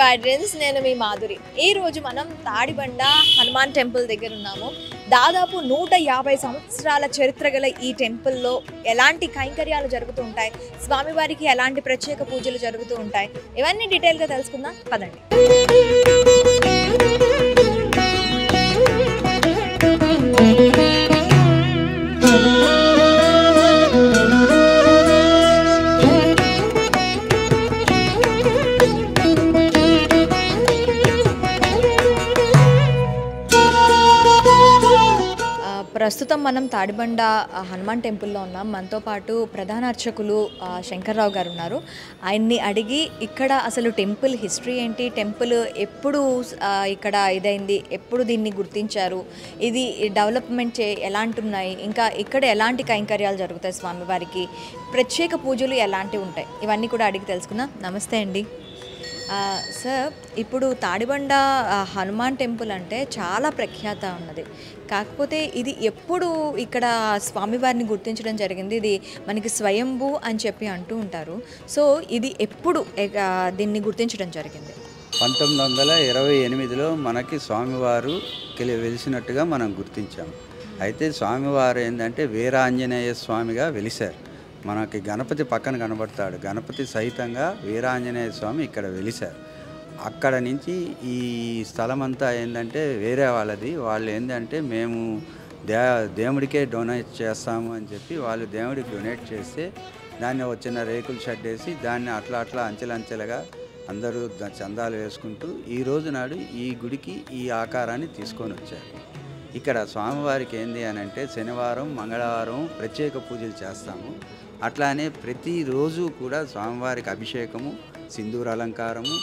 Guidance నేను మీ మాధురి. ఈ రోజు మనం తాడిబండ హనుమాన్ టెంపుల్ దగ్గర ఉన్నాము. దాదాపు 150 సంవత్సరాల చరిత్ర గల ఈ టెంపుల్లో ఎలాంటి కైంకర్యాలు జరుగుతూ ఉంటాయి, స్వామివారికి ఎలాంటి ప్రత్యేక పూజలు జరుగుతూ ఉంటాయి, ఇవన్నీ డీటెయిల్గా తెలుసుకుందాం పదండి. ప్రస్తుతం మనం తాడిబండ హనుమాన్ టెంపుల్లో ఉన్నాం. మనతో పాటు ప్రధాన అర్చకులు శంకర్రావు గారు ఉన్నారు. ఆయన్ని అడిగి ఇక్కడ అసలు టెంపుల్ హిస్టరీ ఏంటి, టెంపుల్ ఎప్పుడు ఇక్కడ ఇదైంది, ఎప్పుడు దీన్ని గుర్తించారు, ఇది డెవలప్మెంట్ ఎలాంటి ఉన్నాయి, ఇంకా ఇక్కడ ఎలాంటి కైంకర్యాలు జరుగుతాయి, స్వామివారికి ప్రత్యేక పూజలు ఎలాంటివి ఉంటాయి, ఇవన్నీ కూడా అడిగి తెలుసుకుందాం. నమస్తే అండి సార్. ఇప్పుడు తాడిబండ హనుమాన్ టెంపుల్ అంటే చాలా ప్రఖ్యాత ఉన్నది. కాకపోతే ఇది ఎప్పుడు ఇక్కడ స్వామివారిని గుర్తించడం జరిగింది, ఇది మనకి స్వయంభూ అని చెప్పి అంటూ ఉంటారు. సో ఇది ఎప్పుడు దీన్ని గుర్తించడం జరిగింది? 1928లో మనకి స్వామివారు వెలిసినట్టుగా మనం గుర్తించాము. అయితే స్వామివారు ఏంటంటే వీరాంజనేయ స్వామిగా వెలిశారు. మనకి గణపతి పక్కన కనబడతాడు. గణపతి సహితంగా వీరాంజనేయ స్వామి ఇక్కడ వెలిశారు. అక్కడ నుంచి ఈ స్థలం అంతా ఏంటంటే వేరే వాళ్ళది. వాళ్ళు ఏంటంటే మేము దేవుడికే డొనేట్ చేస్తాము అని చెప్పి వాళ్ళు దేవుడికి డొనేట్ చేస్తే దాన్ని వచ్చిన రేకుల షెడ్ వేసి దాన్ని అట్లా అంచెలంచెలుగా అందరూ చందాలు వేసుకుంటూ ఈ రోజు నాడు ఈ గుడికి ఈ ఆకారాన్ని తీసుకొని వచ్చారు. ఇక్కడ స్వామివారికి ఏంది అని అంటే శనివారం మంగళవారం ప్రత్యేక పూజలు చేస్తాము. అట్లానే ప్రతిరోజు కూడా స్వామివారికి అభిషేకము, సింధూర అలంకారము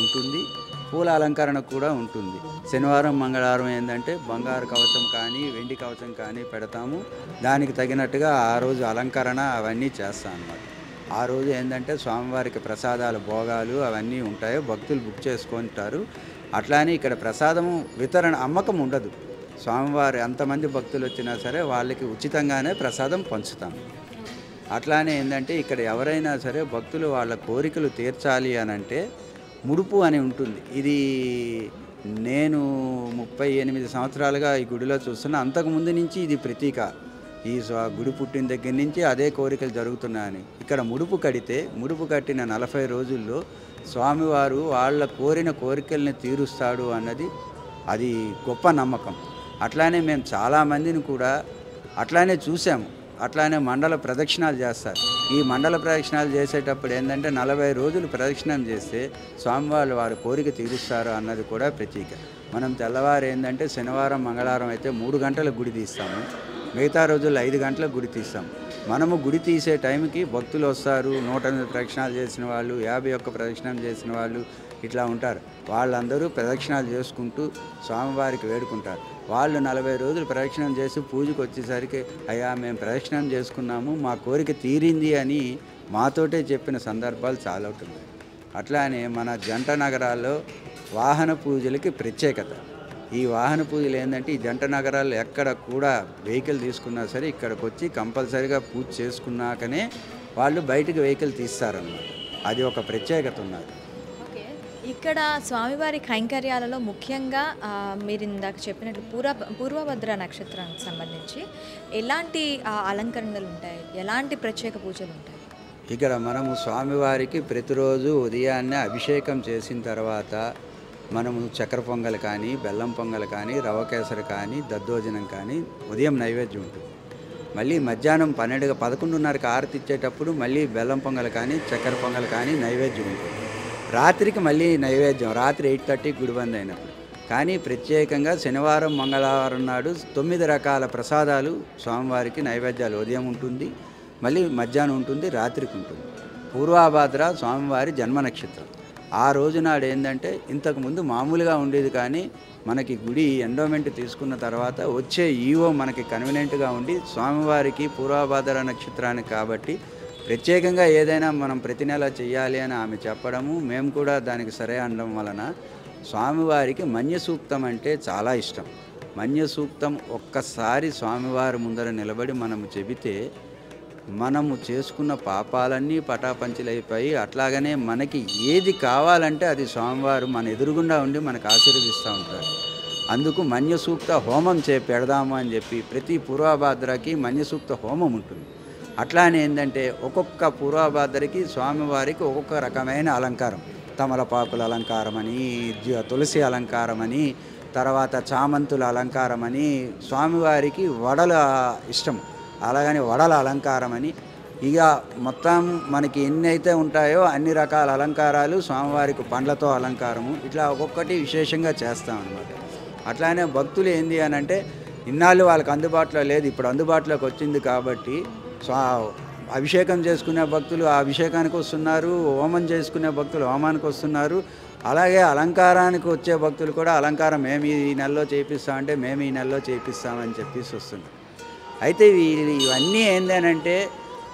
ఉంటుంది, పూల అలంకరణ కూడా ఉంటుంది. శనివారం మంగళవారం ఏంటంటే బంగారు కవచం కానీ వెండి కవచం కానీ పెడతాము. దానికి తగినట్టుగా ఆ రోజు అలంకరణ అవన్నీ చేస్తాం అన్నమాట. ఆ రోజు ఏంటంటే స్వామివారికి ప్రసాదాలు భోగాలు అవన్నీ ఉంటాయి, భక్తులు బుక్ చేసుకుంటారు. అట్లానే ఇక్కడ ప్రసాదము వితరణ అమ్మకం ఉండదు. స్వామివారు ఎంతమంది భక్తులు వచ్చినా సరే వాళ్ళకి ఉచితంగానే ప్రసాదం పంచుతాము. అట్లానే ఏంటంటే ఇక్కడ ఎవరైనా సరే భక్తులు వాళ్ళ కోరికలు తీర్చాలి అని అంటే ముడుపు అని ఉంటుంది. ఇది నేను 38 సంవత్సరాలుగా ఈ గుడిలో చూస్తున్నా. అంతకుముందు నుంచి ఇది ప్రతీక. ఈ గుడి పుట్టిన దగ్గర నుంచి అదే కోరికలు జరుగుతున్నాయని. ఇక్కడ ముడుపు కట్టిన 40 రోజుల్లో స్వామివారు వాళ్ళ కోరిన కోరికల్ని తీరుస్తాడు అన్నది అది గొప్ప నమ్మకం. అట్లానే మేము చాలామందిని కూడా అట్లానే చూసాము. అట్లానే మండల ప్రదక్షిణాలు చేస్తారు. ఈ మండల ప్రదక్షిణాలు చేసేటప్పుడు ఏంటంటే 40 రోజులు ప్రదక్షిణం చేస్తే స్వామివారు వారి కోరిక తీరుస్తారు అన్నది కూడా ప్రతీక. మనం తెల్లవారు ఏంటంటే శనివారం మంగళవారం అయితే 3 గంటలకు గుడి తీస్తాము, మిగతా రోజుల్లో 5 గంటలకు గుడి తీస్తాము. మనము గుడి తీసే టైంకి భక్తులు వస్తారు. 108 ప్రదక్షిణాలు చేసిన వాళ్ళు, 51 ప్రదక్షిణం చేసిన వాళ్ళు ఇట్లా ఉంటారు. వాళ్ళందరూ ప్రదక్షిణాలు చేసుకుంటూ స్వామివారికి వేడుకుంటారు. వాళ్ళు 40 రోజులు ప్రదక్షిణం చేసి పూజకు వచ్చేసరికి అయ్యా మేము ప్రదక్షిణం చేసుకున్నాము, మా కోరిక తీరింది అని మాతోటే చెప్పిన సందర్భాలు చాలా ఉంటుంది. అట్లానే మన జంట నగరాల్లో వాహన పూజలకి ప్రత్యేకత. ఈ వాహన పూజలు ఏంటంటే ఈ జంట నగరాల్లో ఎక్కడ కూడా వెహికల్ తీసుకున్నా సరే ఇక్కడికి వచ్చి కంపల్సరీగా పూజ చేసుకున్నాకనే వాళ్ళు బయటకు వెహికల్ తీస్తారన్నమాట. అది ఒక ప్రత్యేకత ఉన్నది. ఇక్కడ స్వామివారి కైంకర్యాలలో ముఖ్యంగా మీరు ఇందాక చెప్పినట్లు పూర్వభద్ర నక్షత్రానికి సంబంధించి ఎలాంటి అలంకరణలు ఉంటాయి, ఎలాంటి ప్రత్యేక పూజలు ఉంటాయి? ఇక్కడ మనము స్వామివారికి ప్రతిరోజు ఉదయాన్నే అభిషేకం చేసిన తర్వాత మనము చక్కెర పొంగల్ కానీ, బెల్లం పొంగల్ కానీ, రవ కేసరి కానీ, దద్దోజనం కానీ ఉదయం నైవేద్యం ఉంటుంది. మళ్ళీ మధ్యాహ్నం 11:30కి ఆరతి ఇచ్చేటప్పుడు మళ్ళీ బెల్లం పొంగల్ కానీ, చక్కెర పొంగల్ కానీ నైవేద్యం ఉంటుంది. రాత్రికి మళ్ళీ నైవేద్యం రాత్రి 8:30 గుడి బంద్ అయినప్పుడు. కానీ ప్రత్యేకంగా శనివారం మంగళవారం నాడు 9 రకాల ప్రసాదాలు స్వామివారికి నైవేద్యాలు ఉదయం ఉంటుంది, మళ్ళీ మధ్యాహ్నం ఉంటుంది, రాత్రికి ఉంటుంది. పూర్వభద్ర స్వామివారి జన్మ నక్షత్రం. ఆ రోజు నాడు ఏంటంటే ఇంతకుముందు మామూలుగా ఉండేది, కానీ మనకి గుడి ఎండోమెంట్ తీసుకున్న తర్వాత వచ్చే ఈవో మనకి కన్వీనియంట్గా ఉండి స్వామివారికి పూర్వభద్ర నక్షత్రానికి కాబట్టి ప్రత్యేకంగా ఏదైనా మనం ప్రతి నెల చేయాలి అని ఆమె చెప్పడము, మేము కూడా దానికి సరే అనడం వలన స్వామివారికి మన్య సూక్తం అంటే చాలా ఇష్టం. మన్య సూక్తం ఒక్కసారి స్వామివారి ముందర నిలబడి మనము చెబితే మనము చేసుకున్న పాపాలన్నీ పటాపంచలైపోయి అట్లాగనే మనకి ఏది కావాలంటే అది స్వామివారు మన ఎదురుగుండా ఉండి మనకు ఆశీర్వదిస్తూ ఉంటారు. అందుకు మన్యసూక్త హోమం పెడదాము అని చెప్పి ప్రతి పూర్వభాద్రకి మన్యసూక్త హోమం ఉంటుంది. అట్లానే ఏంటంటే ఒక్కొక్క పూర్వభాద్రకి స్వామివారికి ఒక్కొక్క రకమైన అలంకారం, తమలపాకుల అలంకారం అని, తులసి అలంకారం అని, తర్వాత చామంతుల అలంకారం అని, స్వామివారికి వడల ఇష్టం అలాగని వడల అలంకారం అని, ఇక మొత్తం మనకి ఎన్ని అయితే ఉంటాయో అన్ని రకాల అలంకారాలు, స్వామివారికి పండ్లతో అలంకారము, ఇట్లా ఒక్కొక్కటి విశేషంగా చేస్తాం అన్నమాట. అట్లానే భక్తులు ఏంది అని అంటే ఇన్నాళ్ళు వాళ్ళకి అందుబాటులో లేదు, ఇప్పుడు అందుబాటులోకి వచ్చింది కాబట్టి అభిషేకం చేసుకునే భక్తులు ఆ అభిషేకానికి వస్తున్నారు, హోమం చేసుకునే భక్తులు హోమానికి వస్తున్నారు. అలాగే అలంకారానికి వచ్చే భక్తులు కూడా అలంకారం మేము ఈ నెలలో చేపిస్తామంటే మేము ఈ నెలలో చేపిస్తామని చెప్పేసి వస్తున్నారు. అయితే ఇవన్నీ ఏంటంటే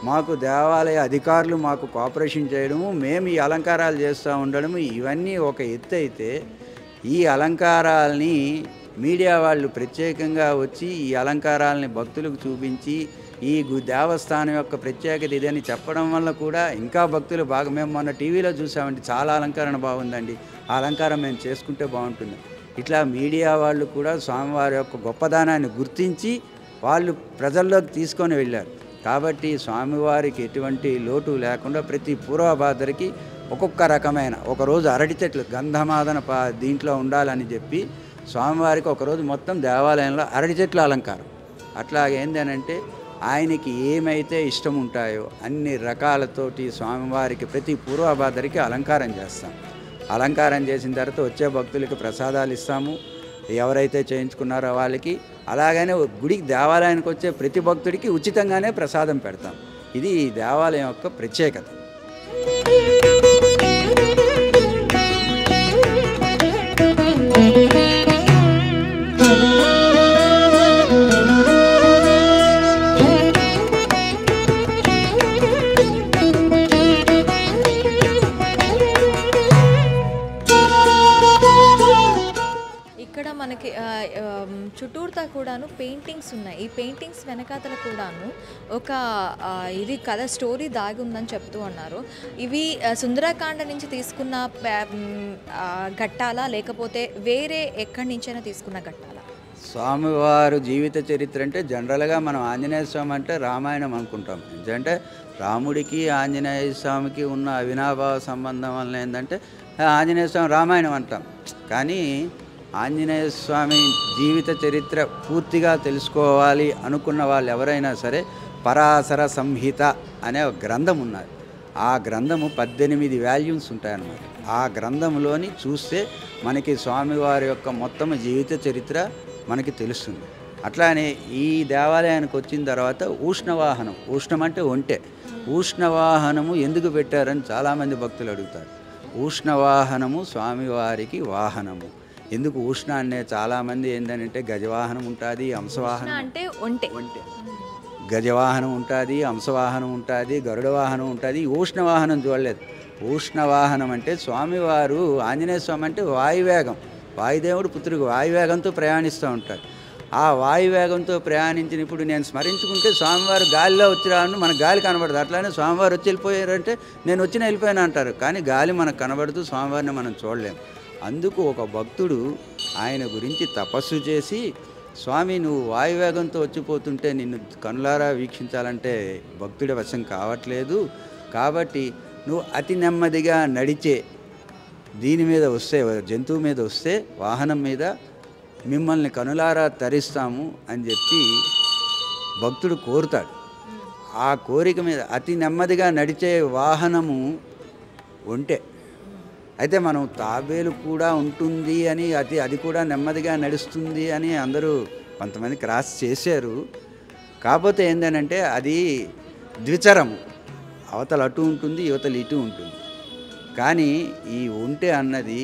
మాకు దేవాలయ అధికారులు మాకు కోఆపరేషన్ చేయడము, మేము ఈ అలంకారాలు చేస్తూ ఉండడము, ఇవన్నీ ఒక ఎత్తు అయితే ఈ అలంకారాలని మీడియా వాళ్ళు ప్రత్యేకంగా వచ్చి ఈ అలంకారాలని భక్తులకు చూపించి ఈ దేవస్థానం యొక్క ప్రత్యేకత ఇదని చెప్పడం వల్ల కూడా ఇంకా భక్తులు బాగా, మేము మొన్న టీవీలో చూసామండి, చాలా అలంకరణ బాగుందండి, ఆ అలంకారం మేము చేసుకుంటే బాగుంటుంది. ఇట్లా మీడియా వాళ్ళు కూడా స్వామివారి యొక్క గొప్పదనాన్ని గుర్తించి వాళ్ళు ప్రజల్లోకి తీసుకొని వెళ్ళారు. కాబట్టి స్వామివారికి ఎటువంటి లోటు లేకుండా ప్రతి పూర్వభాద్రకి ఒక్కొక్క రకమైన, ఒకరోజు అరటి చెట్లు గంధమాదన దీంట్లో ఉండాలని చెప్పి స్వామివారికి ఒకరోజు మొత్తం దేవాలయంలో అరటి చెట్ల అలంకారం. అట్లాగే ఏంటంటే ఆయనకి ఏమైతే ఇష్టం ఉంటాయో అన్ని రకాలతోటి స్వామివారికి ప్రతి పూర్వభాద్రకి అలంకారం చేస్తాం. అలంకారం చేసిన తర్వాత వచ్చే భక్తులకి ప్రసాదాలు ఇస్తాము, ఎవరైతే చేయించుకున్నారో వాళ్ళకి. అలాగనే గుడికి దేవాలయానికి వచ్చే ప్రతి భక్తుడికి ఉచితంగానే ప్రసాదం పెడతాం. ఇది ఈ దేవాలయం యొక్క ప్రత్యేకత. ఇక్కడ మనకి చుట్టూరుతా కూడాను పెయింటింగ్స్ ఉన్నాయి. ఈ పెయింటింగ్స్ వెనకాతల కూడాను ఒక ఇది కథ స్టోరీ దాగి ఉందని చెప్తూ ఉన్నారు. ఇవి సుందరకాండ నుంచి తీసుకున్న ఘట్టాలా లేకపోతే వేరే ఎక్కడి నుంచైనా తీసుకున్న ఘట్టాలా? స్వామివారు జీవిత చరిత్ర అంటే జనరల్గా మనం ఆంజనేయ స్వామి అంటే రామాయణం అనుకుంటాం. ఎందుకంటే రాముడికి ఆంజనేయ స్వామికి ఉన్న అవినాభావ సంబంధం వల్ల ఏంటంటే ఆంజనేయ స్వామి రామాయణం అంటాం. కానీ ఆంజనేయ స్వామి జీవిత చరిత్ర పూర్తిగా తెలుసుకోవాలి అనుకున్న వాళ్ళు ఎవరైనా సరే పరాశర సంహిత అనే ఒక గ్రంథం ఉన్నది. ఆ గ్రంథము 18 వాల్యూమ్స్ ఉంటాయన్నమాట. ఆ గ్రంథంలోని చూస్తే మనకి స్వామివారి యొక్క మొత్తం జీవిత చరిత్ర మనకి తెలుస్తుంది. అట్లానే ఈ దేవాలయానికి వచ్చిన తర్వాత ఉష్ణవాహనం, ఉష్ణం అంటే ఒంటె, ఉష్ణవాహనము ఎందుకు పెట్టారని చాలామంది భక్తులు అడుగుతారు. ఉష్ణవాహనము స్వామివారికి వాహనము. ఎందుకు ఉష్ణ అనే చాలామంది ఏంటంటే గజవాహనం ఉంటుంది, హంసవాహనం అంటే ఒంటె, గజవాహనం ఉంటుంది, హంసవాహనం ఉంటుంది, గరుడ వాహనం ఉంటుంది. ఉష్ణవాహనం చూడలేదు. ఉష్ణవాహనం అంటే స్వామివారు ఆంజనేయ స్వామి అంటే వాయువేగం, వాయుదేవుడు పుత్రుడు వాయువేగంతో ప్రయాణిస్తూ ఉంటారు. ఆ వాయువేగంతో ప్రయాణించినప్పుడు నేను స్మరించుకుంటే స్వామివారు గాలిలో వచ్చి రాను, మనకు గాలి కనబడదు. అట్లానే స్వామివారు వచ్చి వెళ్ళిపోయారంటే నేను వచ్చిన వెళ్ళిపోయాను అంటారు. కానీ గాలి మనకు కనబడుతూ స్వామివారిని మనం చూడలేము. అందుకు ఒక భక్తుడు ఆయన గురించి తపస్సు చేసి, స్వామి నువ్వు వాయువేగంతో వచ్చిపోతుంటే నిన్ను కనులారా వీక్షించాలంటే భక్తుడి వశం కావట్లేదు, కాబట్టి నువ్వు అతి నెమ్మదిగా నడిచే దీని మీద వస్తే, జంతువు మీద వస్తే, వాహనం మీద మిమ్మల్ని కనులారా తరిస్తాము అని చెప్పి భక్తుడు కోరుతాడు. ఆ కోరిక మీద అతి నెమ్మదిగా నడిచే వాహనము ఒంటె. అయితే మనం తాబేలు కూడా ఉంటుంది అని, అది కూడా నెమ్మదిగా నడుస్తుంది అని అందరూ కొంతమంది క్రాస్ చేశారు. కాకపోతే ఏంటంటే అది ద్విచరము, అవతల అటు ఉంటుంది, యువతలు ఇటు ఉంటుంది. కానీ ఈ ఒంటె అన్నది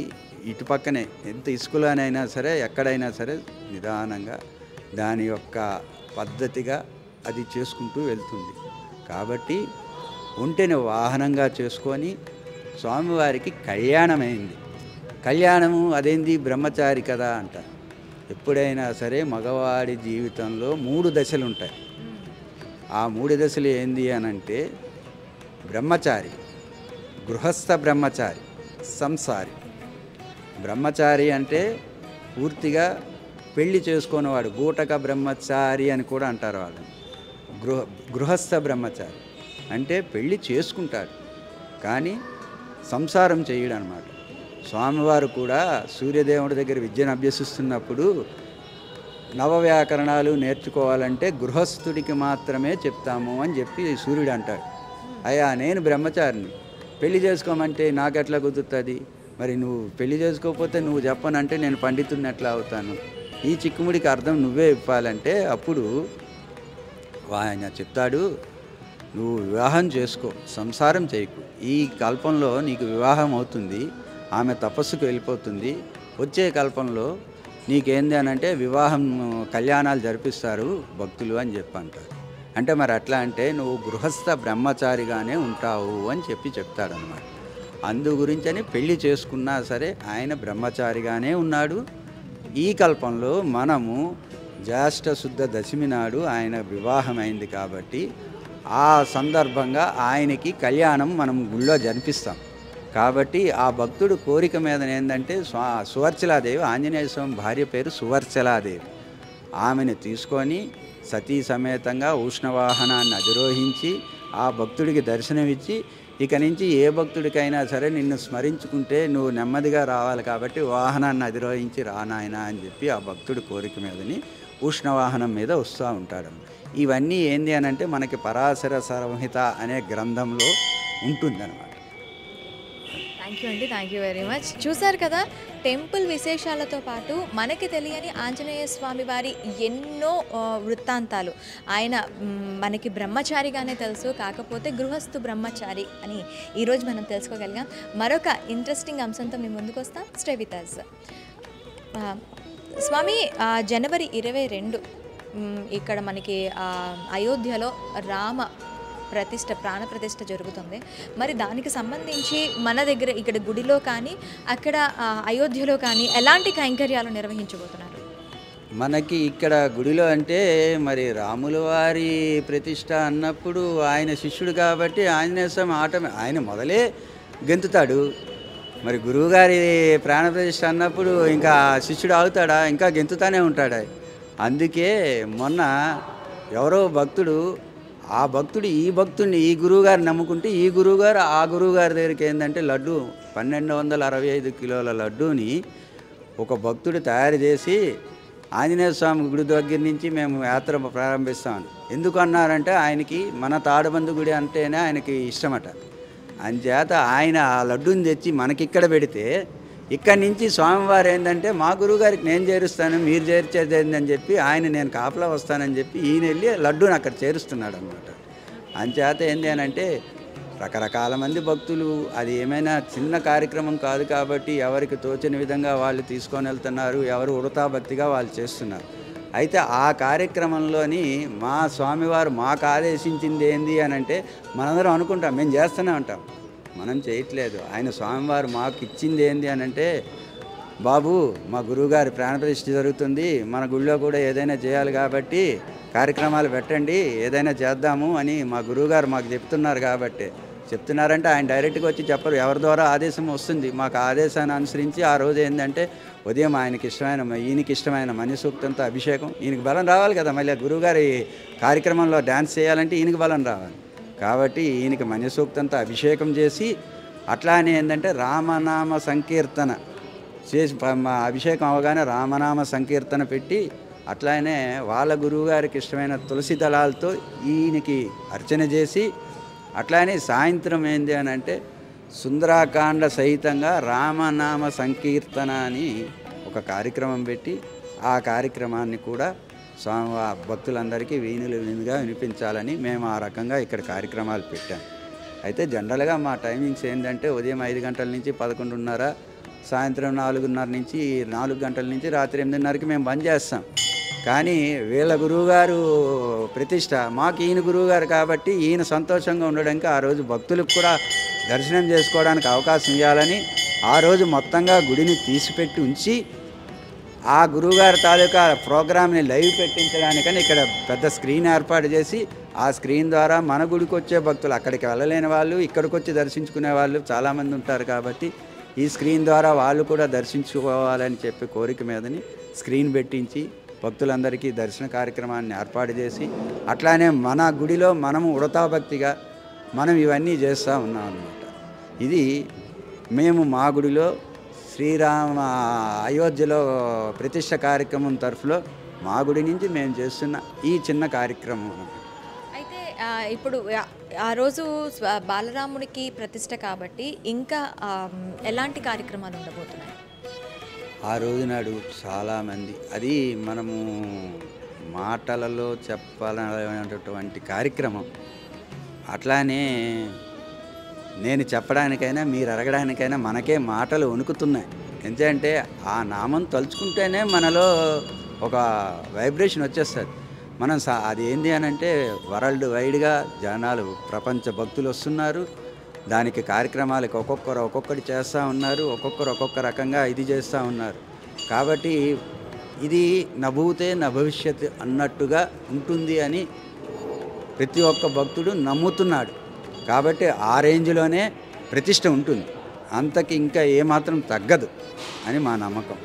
ఇటు పక్కనే, ఎంత ఇసుకలోనైనా సరే ఎక్కడైనా సరే నిదానంగా దాని యొక్క పద్ధతిగా అది చేసుకుంటూ వెళ్తుంది. కాబట్టి ఒంటెని వాహనంగా చేసుకొని స్వామివారికి కళ్యాణమైంది. కళ్యాణము అదేంది, బ్రహ్మచారి కదా అంటారు. ఎప్పుడైనా సరే మగవాడి జీవితంలో 3 దశలు ఉంటాయి. ఆ 3 దశలు ఏంది అనంటే బ్రహ్మచారి, గృహస్థ బ్రహ్మచారి, సంసారి. బ్రహ్మచారి అంటే పూర్తిగా పెళ్లి చేసుకునేవాడు, గూటక బ్రహ్మచారి అని కూడా అంటారు వాళ్ళని. గృహస్థ బ్రహ్మచారి అంటే పెళ్లి చేసుకుంటాడు కానీ సంసారం చేయడు అనమాట. స్వామివారు కూడా సూర్యదేవుడి దగ్గర విద్యను అభ్యసిస్తున్నప్పుడు నవవ్యాకరణాలు నేర్చుకోవాలంటే గృహస్థుడికి మాత్రమే చెప్తాము అని చెప్పి సూర్యుడు అంటాడు. అయ్యా నేను బ్రహ్మచారిని, పెళ్లి చేసుకోమంటే నాకెట్లా కుదురుతుంది, మరి నువ్వు పెళ్లి చేసుకోకపోతే నువ్వు చెప్పనంటే నేను పండితుడిని ఎట్లా అవుతాను, ఈ చిక్కుముడికి అర్థం నువ్వే ఇవ్వాలంటే అప్పుడు ఆయన చెప్తాడు, నువ్వు వివాహం చేసుకో, సంసారం చేయకు, ఈ కల్పంలో నీకు వివాహం అవుతుంది, ఆమె తపస్సుకు వెళ్ళిపోతుంది, వచ్చే కల్పంలో నీకేంది అని అంటే వివాహం కళ్యాణాలు జరిపిస్తారు భక్తులు అని చెప్పి అంటారు. అంటే మరి అట్లా అంటే నువ్వు గృహస్థ బ్రహ్మచారిగానే ఉంటావు అని చెప్పి చెప్తాడనమాట. అందు గురించని పెళ్లి చేసుకున్నా సరే ఆయన బ్రహ్మచారిగానే ఉన్నాడు. ఈ కల్పంలో మనము జ్యేష్ఠ శుద్ధ దశమి నాడు ఆయన వివాహం అయింది కాబట్టి ఆ సందర్భంగా ఆయనకి కళ్యాణం మనం గుళ్ళో జరిపిస్తాం. కాబట్టి ఆ భక్తుడు కోరిక మీద ఏంటంటే సువర్చలాదేవి, ఆంజనేయ స్వామి భార్య పేరు సువర్చలాదేవి, ఆమెను తీసుకొని సతీ సమేతంగా ఉష్ణవాహనాన్ని అధిరోహించి ఆ భక్తుడికి దర్శనమిచ్చి, ఇక నుంచి ఏ భక్తుడికైనా సరే నిన్ను స్మరించుకుంటే నువ్వు నెమ్మదిగా రావాలి కాబట్టి వాహనాన్ని అధిరోహించి రానాయన అని చెప్పి ఆ భక్తుడి కోరిక మీదని ఉష్ణవాహనం మీద వస్తూ ఉంటాడు. ఇవన్నీ ఏంది అని అంటే మనకి పరాశర సంహిత అనే గ్రంథంలో ఉంటుందన్నమాట. థ్యాంక్ యూ అండి, థ్యాంక్ యూ వెరీ మచ్. చూసారు కదా, టెంపుల్ విశేషాలతో పాటు మనకి తెలియని ఆంజనేయ స్వామి వారి ఎన్నో వృత్తాంతాలు. ఆయన మనకి బ్రహ్మచారిగానే తెలుసు, కాకపోతే గృహస్థు బ్రహ్మచారి అని ఈరోజు మనం తెలుసుకోగలిగాం. మరొక ఇంట్రెస్టింగ్ అంశంతో మేము ముందుకు వస్తాం. Stay with us. స్వామి, జనవరి 22 ఇక్కడ మనకి అయోధ్యలో రామ ప్రాణప్రతిష్ఠ జరుగుతుంది. మరి దానికి సంబంధించి మన దగ్గర ఇక్కడ గుడిలో కానీ అక్కడ అయోధ్యలో కానీ ఎలాంటి కైంకర్యాలు నిర్వహించబోతున్నారు? మనకి ఇక్కడ గుడిలో అంటే మరి రాముల వారి ప్రతిష్ట అన్నప్పుడు ఆయన శిష్యుడు కాబట్టి ఆంజనేయ స్వామి ఆయన మొదలే గెంతుతాడు. మరి గురువుగారి ప్రాణప్రతిష్ఠ అన్నప్పుడు ఇంకా శిష్యుడు ఆగుతాడా, ఇంకా గెంతుతానే ఉంటాడు. అందుకే మొన్న ఎవరో భక్తుడు, ఆ భక్తుడు ఈ భక్తుడిని ఈ గురువుగారు నమ్ముకుంటే ఈ గురువుగారు ఆ గురువుగారి దగ్గరికి ఏంటంటే లడ్డు 1265 కిలోల లడ్డూని ఒక భక్తుడు తయారు చేసి ఆంజనేయ స్వామి గుడి దగ్గర నుంచి మేము యాత్ర ప్రారంభిస్తామని ఎందుకు అన్నారంటే ఆయనకి మన తాడబందు గుడి అంటేనే ఆయనకి ఇష్టమట. అందుచేత ఆయన ఆ లడ్డూని తెచ్చి మనకిక్కడ పెడితే ఇక్కడి నుంచి స్వామివారు ఏంటంటే మా గురువుగారికి నేను చేరుస్తాను, మీరు చేర్చేది ఏందని చెప్పి ఆయన నేను కాపలా వస్తానని చెప్పి ఈయన వెళ్ళి లడ్డూని అక్కడ చేరుస్తున్నాడు అనమాట. అందుచేత ఏంటి అని అంటే రకరకాల మంది భక్తులు, అది ఏమైనా చిన్న కార్యక్రమం కాదు కాబట్టి ఎవరికి తోచిన విధంగా వాళ్ళు తీసుకొని వెళ్తున్నారు, ఎవరు ఉడతా భక్తిగా వాళ్ళు చేస్తున్నారు. అయితే ఆ కార్యక్రమంలోని మా స్వామివారు మాకు ఆదేశించింది ఏంది అని అంటే మనందరం అనుకుంటాం మేము చేస్తూనే ఉంటాం, మనం చేయట్లేదు. ఆయన స్వామివారు మాకు ఇచ్చింది ఏంది అని అంటే, బాబు మా గురువుగారి ప్రాణప్రతిష్ఠ జరుగుతుంది, మన గుళ్ళో కూడా ఏదైనా చేయాలి కాబట్టి కార్యక్రమాలు పెట్టండి, ఏదైనా చేద్దాము అని మా గురువుగారు మాకు చెప్తున్నారంటే ఆయన డైరెక్ట్గా వచ్చి చెప్పరు, ఎవరి ద్వారా ఆదేశం వస్తుంది. మాకు ఆదేశాన్ని అనుసరించి ఆ రోజు ఏంటంటే ఉదయం ఈయనకి ఇష్టమైన మణిసూక్తంతో అభిషేకం, ఈయనకి బలం రావాలి కదా, మళ్ళీ గురువుగారి కార్యక్రమంలో డ్యాన్స్ చేయాలంటే ఈయనకి బలం రావాలి కాబట్టి ఈయనకి మణిసూక్తంతో అభిషేకం చేసి అట్లానే ఏంటంటే రామనామ సంకీర్తన చేసి అభిషేకం అవగానే రామనామ సంకీర్తన పెట్టి అట్లానే వాళ్ళ గురువుగారికి ఇష్టమైన తులసి దళాలతో ఈయనకి అర్చన చేసి అట్లానే సాయంత్రం ఏంది అని అంటే సుందరాకాండ సహితంగా రామనామ సంకీర్తన అని ఒక కార్యక్రమం పెట్టి ఆ కార్యక్రమాన్ని కూడా స్వామి భక్తులందరికీ వీణులుగా వినిపించాలని మేము ఆ రకంగా ఇక్కడ కార్యక్రమాలు పెట్టాం. అయితే జనరల్గా మా టైమింగ్స్ ఏంటంటే ఉదయం 5 గంటల నుంచి 11:30, సాయంత్రం 4:30 నుంచి 4 గంటల నుంచి రాత్రి 8:30కి మేము బంద్ చేస్తాం. కానీ వీళ్ళ గురువుగారు ప్రతిష్ట మాకు ఈయన గురువుగారు కాబట్టి ఈయన సంతోషంగా ఉండడానికి ఆ రోజు భక్తులకు కూడా దర్శనం చేసుకోవడానికి అవకాశం ఇవ్వాలని ఆ రోజు మొత్తంగా గుడిని తీసిపెట్టి ఉంచి ఆ గురువుగారి తాలూకా ప్రోగ్రామ్ని లైవ్ పెట్టించడానికని ఇక్కడ పెద్ద స్క్రీన్ ఏర్పాటు చేసి ఆ స్క్రీన్ ద్వారా మన గుడికి వచ్చే భక్తులు, అక్కడికి వెళ్ళలేని వాళ్ళు ఇక్కడికి వచ్చి దర్శించుకునే వాళ్ళు చాలామంది ఉంటారు కాబట్టి ఈ స్క్రీన్ ద్వారా వాళ్ళు కూడా దర్శించుకోవాలని చెప్పి కోరిక మీదని స్క్రీన్ పెట్టించి భక్తులందరికీ దర్శన కార్యక్రమాన్ని ఏర్పాటు చేసి అట్లానే మన గుడిలో మనము ఉడతా భక్తిగా మనం ఇవన్నీ చేస్తూ ఉన్నాం అన్నమాట. ఇది మేము మా గుడిలో శ్రీరామ అయోధ్యలో ప్రతిష్ట కార్యక్రమం తరఫులో మా గుడి నుంచి మేము చేస్తున్న ఈ చిన్న కార్యక్రమం. అయితే ఇప్పుడు ఆ రోజు బాలరాముడికి ప్రతిష్ట కాబట్టి ఇంకా ఎలాంటి కార్యక్రమాలు ఉండబోతున్నాయి? ఆ రోజు నాడు చాలామంది, అది మనము మాటలలో చెప్పాలనేటటువంటి కార్యక్రమం. అట్లానే నేను చెప్పడానికైనా మీరు అడగడానికైనా మనకే మాటలు వణుకుతున్నాయి. ఎందుకంటే ఆ నామం తలుచుకుంటేనే మనలో ఒక వైబ్రేషన్ వచ్చేస్తుంది. మనం అది ఏంది అని అంటే వరల్డ్ వైడ్గా జనాలు, ప్రపంచ భక్తులు వస్తున్నారు. దానికి కార్యక్రమాలకు ఒక్కొక్కటి చేస్తూ ఉన్నారు, ఒక్కొక్క రకంగా ఇది చేస్తూ ఉన్నారు. కాబట్టి ఇది నభూతే నభవిష్యత్ అన్నట్టుగా ఉంటుంది అని ప్రతి ఒక్క భక్తుడు నమ్ముతున్నాడు. కాబట్టి ఆ రేంజ్లోనే ప్రతిష్ట ఉంటుంది, అంతకి ఇంకా ఏమాత్రం తగ్గదు అని మా నమ్మకం.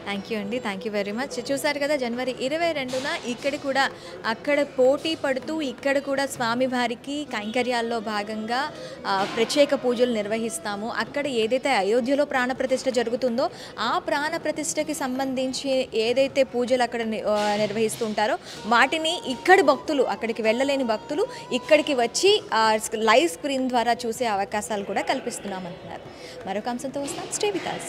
థ్యాంక్ యూ అండి, థ్యాంక్ యూ వెరీ మచ్. చూసారు కదా, జనవరి 22న ఇక్కడ కూడా అక్కడ పోటీ పడుతూ ఇక్కడ కూడా స్వామివారికి కైంకర్యాల్లో భాగంగా ప్రత్యేక పూజలు నిర్వహిస్తాము. అక్కడ ఏదైతే అయోధ్యలో ప్రాణప్రతిష్ఠ జరుగుతుందో ఆ ప్రాణప్రతిష్ఠకి సంబంధించి ఏదైతే పూజలు అక్కడ నిర్వహిస్తుంటారో వాటిని ఇక్కడి భక్తులు, అక్కడికి వెళ్ళలేని భక్తులు ఇక్కడికి వచ్చి లైవ్ స్క్రీన్ ద్వారా చూసే అవకాశాలు కూడా కల్పిస్తున్నామంటున్నారు. మరొక అంశంతో వస్తాం. Stay with us.